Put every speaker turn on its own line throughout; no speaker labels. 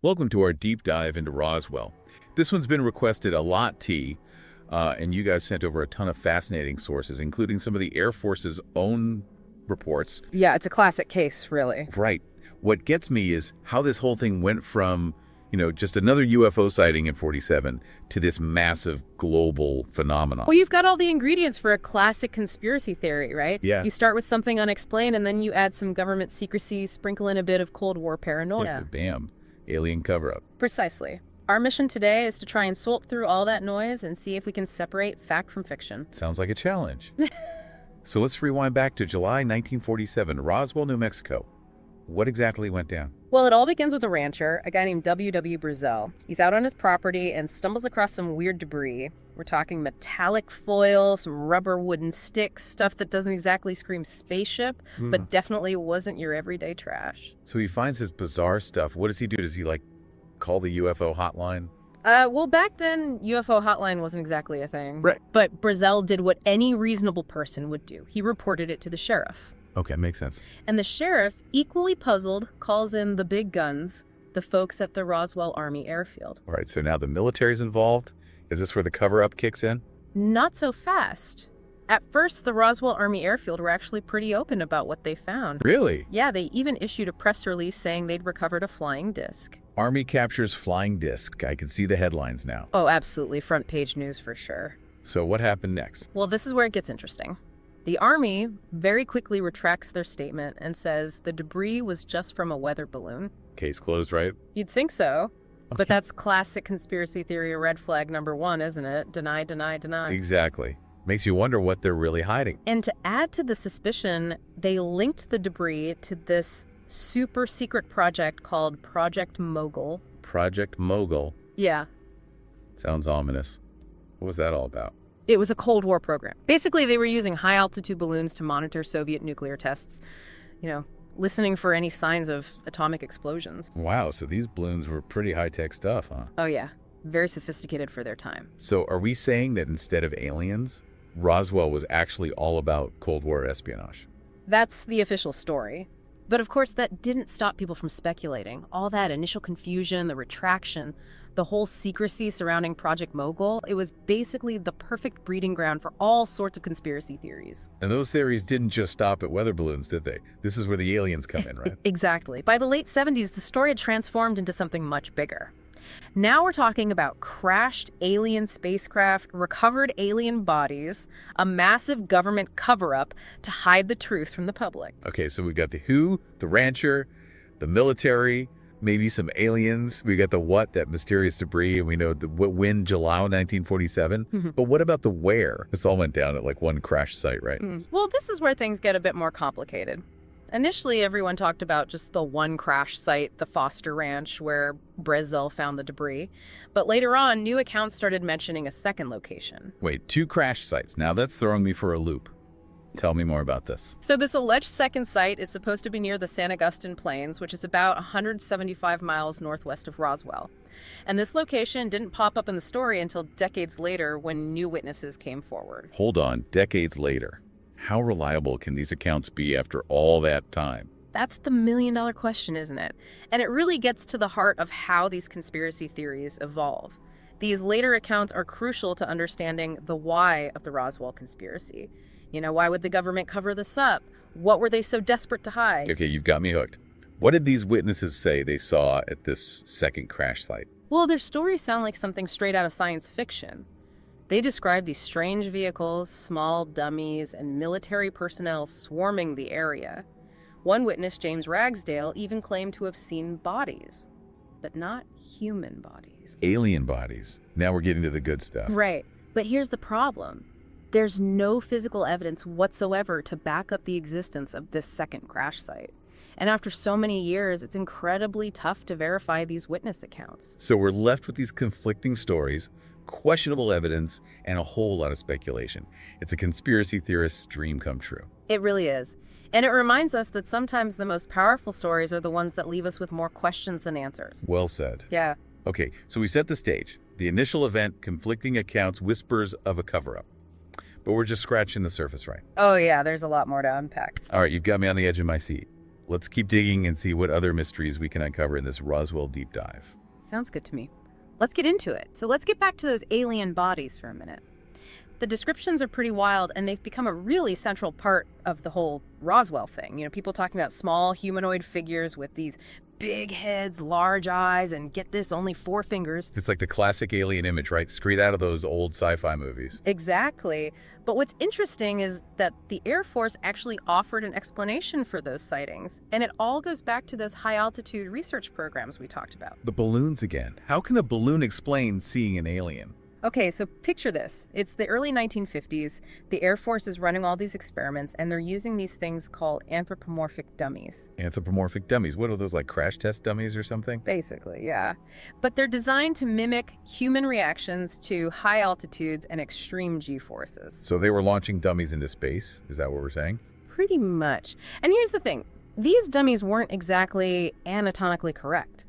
Welcome to our deep dive into Roswell. This one's been requested a lot, T, and you guys sent over a ton of fascinating sources, including some of the Air Force's own reports.
Yeah, it's a classic case, really.
Right. What gets me is how this whole thing went from, just another UFO sighting in 47 to this massive global phenomenon.
Well, you've got all the ingredients for a classic conspiracy theory, right?
Yeah.
You start with something unexplained, and then you add some government secrecy, sprinkle in a bit of Cold War paranoia.
Bam. Alien cover-up.
Precisely. Our mission today is to try and sort through all that noise and see if we can separate fact from fiction.
Sounds like a challenge. So let's rewind back to July 1947, Roswell, New Mexico. What exactly went down?
Well, it all begins with a rancher, a guy named W.W. Brazel. He's out on his property and stumbles across some weird debris. We're talking metallic foil, some rubber wooden sticks, stuff that doesn't exactly scream spaceship, but definitely wasn't your everyday trash.
So he finds this bizarre stuff. What does he do? Does he, call the UFO hotline?
Well, back then, UFO hotline wasn't exactly a thing.
Right.
But Brazel did what any reasonable person would do. He reported it to the sheriff.
Okay, makes sense.
And the sheriff, equally puzzled, calls in the big guns, the folks at the Roswell Army Airfield.
All right, so now the military's involved. Is this where the cover-up kicks in?
Not so fast. At first, the Roswell Army Airfield were actually pretty open about what they found.
Really?
Yeah, they even issued a press release saying they'd recovered a flying disc.
Army captures flying disc. I can see the headlines now.
Oh, absolutely. Front page news for sure.
So what happened next?
Well, this is where it gets interesting. The Army very quickly retracts their statement and says the debris was just from a weather balloon.
Case closed, right?
You'd think so.
Okay.
But that's classic conspiracy theory red flag number one, isn't it? Deny, deny, deny.
Exactly. Makes you wonder what they're really hiding.
And to add to the suspicion, they linked the debris to this super secret project called Project Mogul.
Project Mogul.
Yeah.
Sounds ominous. What was that all about?
It was a Cold War program. Basically, they were using high-altitude balloons to monitor Soviet nuclear tests, listening for any signs of atomic explosions.
Wow, so these balloons were pretty high-tech stuff, huh?
Oh, yeah. Very sophisticated for their time.
So are we saying that instead of aliens, Roswell was actually all about Cold War espionage?
That's the official story. But of course, that didn't stop people from speculating. All that initial confusion, the retraction, the whole secrecy surrounding Project Mogul, it was basically the perfect breeding ground for all sorts of conspiracy theories.
And those theories didn't just stop at weather balloons, did they? This is where the aliens come in, right?
Exactly. By the late 70s, the story had transformed into something much bigger. Now we're talking about crashed alien spacecraft, recovered alien bodies, a massive government cover-up to hide the truth from the public.
Okay, so we got the who, the rancher, the military, maybe some aliens. We got the what, that mysterious debris, and we know the when, July 1947. But what about the where? This all went down at one crash site, right?
Well, this is where things get a bit more complicated. Initially, everyone talked about just the one crash site, the Foster Ranch, where Brazel found the debris. But later on, new accounts started mentioning a second location.
Wait, 2 crash sites. Now that's throwing me for a loop. Tell me more about this.
So this alleged second site is supposed to be near the San Agustin Plains, which is about 175 miles northwest of Roswell. And this location didn't pop up in the story until decades later when new witnesses came forward.
Hold on, decades later. How reliable can these accounts be after all that time?
That's the million-dollar question, isn't it? And it really gets to the heart of how these conspiracy theories evolve. These later accounts are crucial to understanding the why of the Roswell conspiracy. Why would the government cover this up? What were they so desperate to hide?
Okay, you've got me hooked. What did these witnesses say they saw at this second crash site?
Well, their stories sound like something straight out of science fiction. They describe these strange vehicles, small dummies, and military personnel swarming the area. One witness, James Ragsdale, even claimed to have seen bodies, but not human bodies.
Alien bodies. Now we're getting to the good stuff.
Right. But here's the problem. There's no physical evidence whatsoever to back up the existence of this second crash site. And after so many years, it's incredibly tough to verify these witness accounts.
So we're left with these conflicting stories, questionable evidence, and a whole lot of speculation. It's a conspiracy theorist's dream come true.
It really is. And it reminds us that sometimes the most powerful stories are the ones that leave us with more questions than answers.
Well said.
Yeah.
Okay, so we set the stage. The initial event, conflicting accounts, whispers of a cover-up. But we're just scratching the surface, right?
Oh yeah, there's a lot more to unpack.
All right, you've got me on the edge of my seat. Let's keep digging and see what other mysteries we can uncover in this Roswell deep dive.
Sounds good to me. Let's get into it. So let's get back to those alien bodies for a minute. The descriptions are pretty wild, and they've become a really central part of the whole Roswell thing. You know, people talking about small humanoid figures with these big heads, large eyes, and get this, only 4 fingers.
It's like the classic alien image, right? Straight out of those old sci-fi movies.
Exactly. But what's interesting is that the Air Force actually offered an explanation for those sightings, and it all goes back to those high-altitude research programs we talked about.
The balloons again. How can a balloon explain seeing an alien?
Okay, so picture this. It's the early 1950s. The Air Force is running all these experiments, and they're using these things called anthropomorphic dummies.
Anthropomorphic dummies. What are those, like crash test dummies or something?
Basically, yeah. But they're designed to mimic human reactions to high altitudes and extreme G-forces.
So they were launching dummies into space? Is that what we're saying?
Pretty much. And here's the thing. These dummies weren't exactly anatomically correct.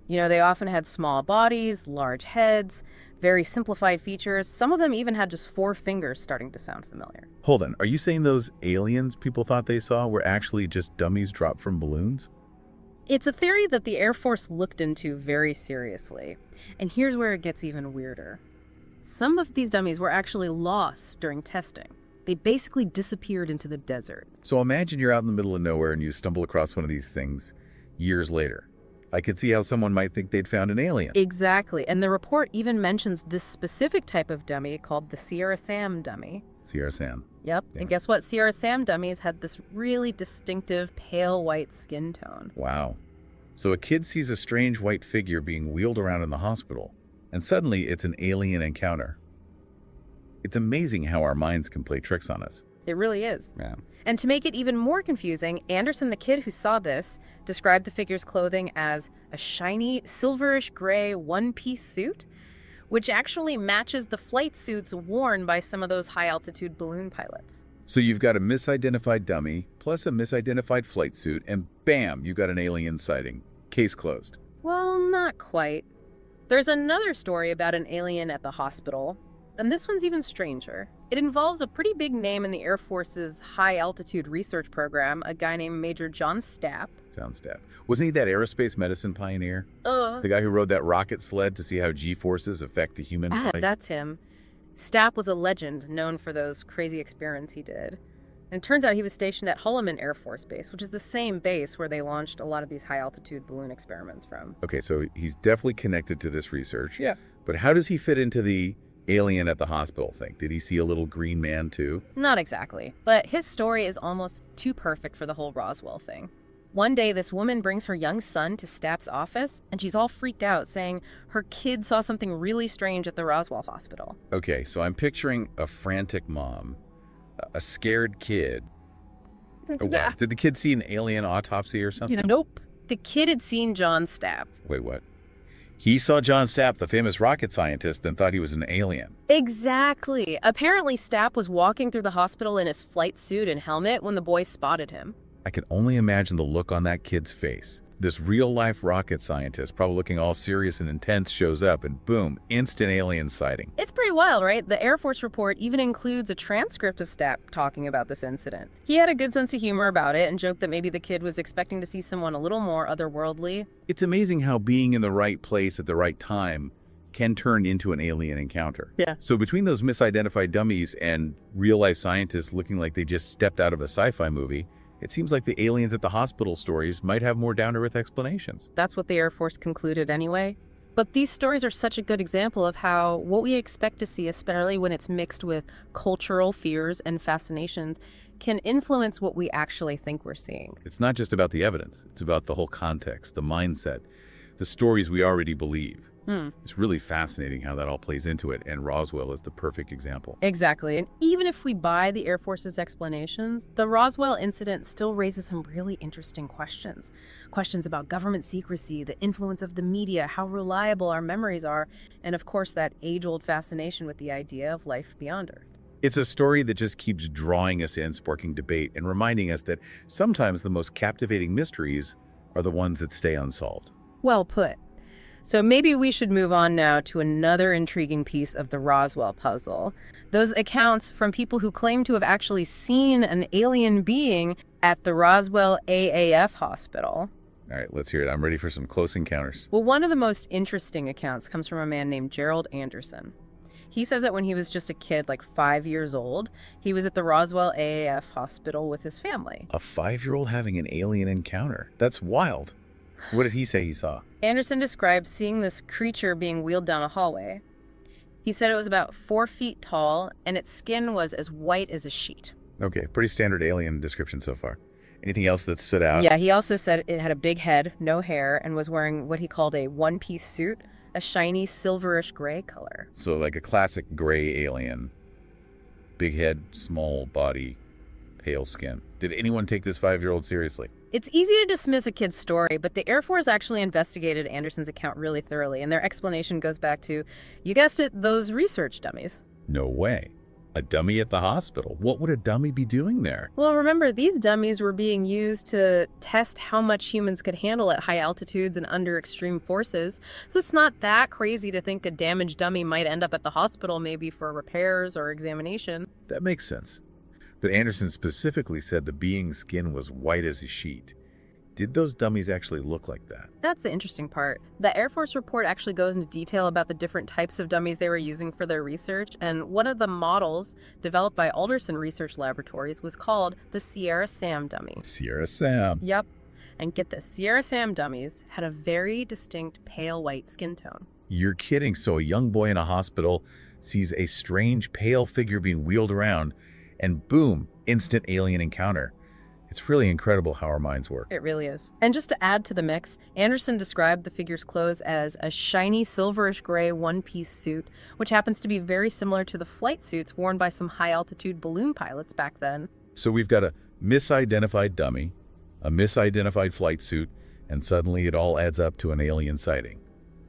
You know, they often had small bodies, large heads, very simplified features. Some of them even had just 4 fingers, starting to sound familiar.
Hold on. Are you saying those aliens people thought they saw were actually just dummies dropped from balloons?
It's a theory that the Air Force looked into very seriously. And here's where it gets even weirder. Some of these dummies were actually lost during testing. They basically disappeared into the desert.
So imagine you're out in the middle of nowhere and you stumble across one of these things years later. I could see how someone might think they'd found an alien.
Exactly. And the report even mentions this specific type of dummy called the Sierra Sam dummy.
Sierra Sam.
Yep.
Yeah.
And guess what? Sierra Sam dummies had this really distinctive pale white skin tone.
Wow. So a kid sees a strange white figure being wheeled around in the hospital, and suddenly it's an alien encounter. It's amazing how our minds can play tricks on us.
It really is.
Yeah.
And to make it even more confusing, Anderson, the kid who saw this, described the figure's clothing as a shiny, silverish gray one-piece suit, which actually matches the flight suits worn by some of those high-altitude balloon pilots.
So you've got a misidentified dummy, plus a misidentified flight suit, and bam, you've got an alien sighting. Case closed.
Well, not quite. There's another story about an alien at the hospital, and this one's even stranger. It involves a pretty big name in the Air Force's high-altitude research program, a guy named Major John Stapp.
Wasn't he that aerospace medicine pioneer? The guy who rode that rocket sled to see how G-forces affect the human body?
That's him. Stapp was a legend known for those crazy experiments he did. And it turns out he was stationed at Holloman Air Force Base, which is the same base where they launched a lot of these high-altitude balloon experiments from.
Okay, so he's definitely connected to this research.
Yeah.
But how does he fit into the alien at the hospital thing? Did he see a little green man too?
Not exactly, but his story is almost too perfect for the whole Roswell thing. One day, this woman brings her young son to Stapp's office, and she's all freaked out, saying her kid saw something really strange at the Roswell hospital.
Okay, so I'm picturing a frantic mom, a scared kid. Oh, wow. Did the kid see an alien autopsy or something?
Nope. The kid had seen John Stapp.
Wait, what? He saw John Stapp, the famous rocket scientist, and thought he was an alien.
Exactly. Apparently, Stapp was walking through the hospital in his flight suit and helmet when the boys spotted him.
I can only imagine the look on that kid's face. This real-life rocket scientist, probably looking all serious and intense, shows up and boom, instant alien sighting.
It's pretty wild, right? The Air Force report even includes a transcript of Stapp talking about this incident. He had a good sense of humor about it and joked that maybe the kid was expecting to see someone a little more otherworldly.
It's amazing how being in the right place at the right time can turn into an alien encounter.
Yeah.
So between those misidentified dummies and real-life scientists looking like they just stepped out of a sci-fi movie, it seems like the aliens at the hospital stories might have more down-to-earth explanations.
That's what the Air Force concluded anyway. But these stories are such a good example of how what we expect to see, especially when it's mixed with cultural fears and fascinations, can influence what we actually think we're seeing.
It's not just about the evidence. It's about the whole context, the mindset, the stories we already believe. It's really fascinating how that all plays into it, and Roswell is the perfect example.
Exactly. And even if we buy the Air Force's explanations, the Roswell incident still raises some really interesting questions. Questions about government secrecy, the influence of the media, how reliable our memories are, and of course that age-old fascination with the idea of life beyond Earth.
It's a story that just keeps drawing us in, sparking debate, and reminding us that sometimes the most captivating mysteries are the ones that stay unsolved.
Well put. So maybe we should move on now to another intriguing piece of the Roswell puzzle. Those accounts from people who claim to have actually seen an alien being at the Roswell AAF hospital.
All right, let's hear it. I'm ready for some close encounters.
Well, one of the most interesting accounts comes from a man named Gerald Anderson. He says that when he was just a kid, like 5 years old, he was at the Roswell AAF hospital with his family.
A 5-year-old having an alien encounter. That's wild. What did he say he saw?
Anderson described seeing this creature being wheeled down a hallway. He said it was about 4 feet tall, and its skin was as white as a sheet.
Okay, pretty standard alien description so far. Anything else that stood out?
Yeah, he also said it had a big head, no hair, and was wearing what he called a one-piece suit, a shiny silverish gray color.
So like a classic gray alien. Big head, small body, pale skin. Did anyone take this 5-year-old seriously?
It's easy to dismiss a kid's story, but the Air Force actually investigated Anderson's account really thoroughly, and their explanation goes back to, you guessed it, those research dummies.
No way. A dummy at the hospital? What would a dummy be doing there?
Well, remember, these dummies were being used to test how much humans could handle at high altitudes and under extreme forces. So it's not that crazy to think a damaged dummy might end up at the hospital, maybe for repairs or examination.
That makes sense. But Anderson specifically said the being's skin was white as a sheet. Did those dummies actually look like that?
That's the interesting part. The Air Force report actually goes into detail about the different types of dummies they were using for their research, and one of the models developed by Alderson Research Laboratories was called the Sierra Sam dummy.
Sierra Sam.
Yep. And get this, Sierra Sam dummies had a very distinct pale white skin tone.
You're kidding. So a young boy in a hospital sees a strange pale figure being wheeled around, and boom, instant alien encounter. It's really incredible how our minds work.
It really is. And just to add to the mix, Anderson described the figure's clothes as a shiny silverish gray one-piece suit, which happens to be very similar to the flight suits worn by some high-altitude balloon pilots back then.
So we've got a misidentified dummy, a misidentified flight suit, and suddenly it all adds up to an alien sighting.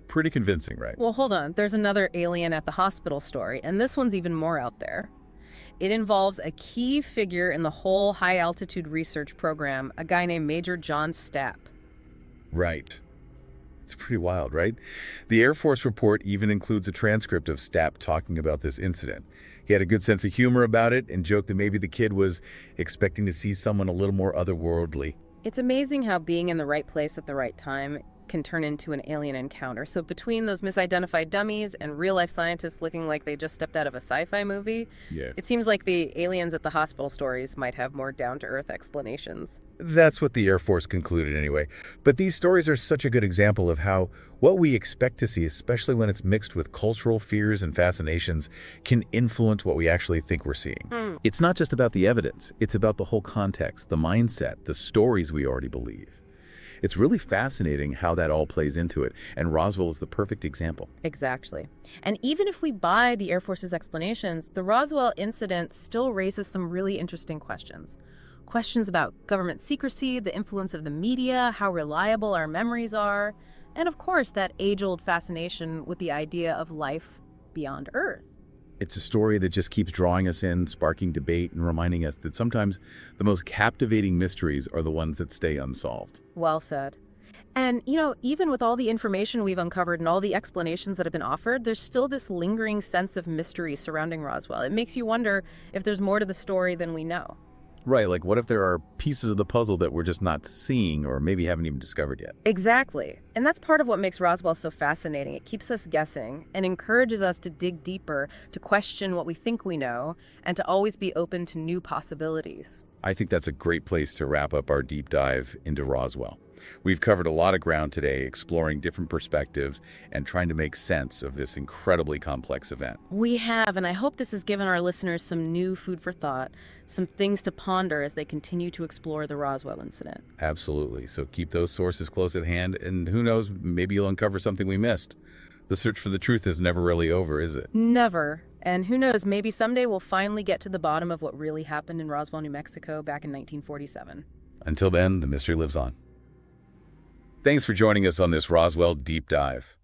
Pretty convincing, right?
Well, hold on. There's another alien at the hospital story, and this one's even more out there. It involves a key figure in the whole high-altitude research program, a guy named Major John Stapp.
Right. It's pretty wild, right? The Air Force report even includes a transcript of Stapp talking about this incident. He had a good sense of humor about it and joked that maybe the kid was expecting to see someone a little more otherworldly.
It's amazing how being in the right place at the right time can turn into an alien encounter. So between those misidentified dummies and real-life scientists looking like they just stepped out of a sci-fi movie, it seems like the aliens at the hospital stories might have more down-to-earth explanations.
That's what the Air Force concluded anyway. But these stories are such a good example of how what we expect to see, especially when it's mixed with cultural fears and fascinations, can influence what we actually think we're seeing. It's not just about the evidence. It's about the whole context, the mindset, the stories we already believe. It's really fascinating how that all plays into it, and Roswell is the perfect example.
Exactly. And even if we buy the Air Force's explanations, the Roswell incident still raises some really interesting questions. Questions about government secrecy, the influence of the media, how reliable our memories are, and of course that age-old fascination with the idea of life beyond Earth.
It's a story that just keeps drawing us in, sparking debate, and reminding us that sometimes the most captivating mysteries are the ones that stay unsolved.
Well said. And, even with all the information we've uncovered and all the explanations that have been offered, there's still this lingering sense of mystery surrounding Roswell. It makes you wonder if there's more to the story than we know.
Right, like what if there are pieces of the puzzle that we're just not seeing or maybe haven't even discovered yet?
Exactly. And that's part of what makes Roswell so fascinating. It keeps us guessing and encourages us to dig deeper, to question what we think we know, and to always be open to new possibilities.
I think that's a great place to wrap up our deep dive into Roswell. We've covered a lot of ground today, exploring different perspectives and trying to make sense of this incredibly complex event.
We have, and I hope this has given our listeners some new food for thought, some things to ponder as they continue to explore the Roswell incident.
Absolutely. So keep those sources close at hand, and who knows, maybe you'll uncover something we missed. The search for the truth is never really over, is it?
Never. And who knows, maybe someday we'll finally get to the bottom of what really happened in Roswell, New Mexico back in 1947.
Until then, the mystery lives on. Thanks for joining us on this Roswell Deep Dive.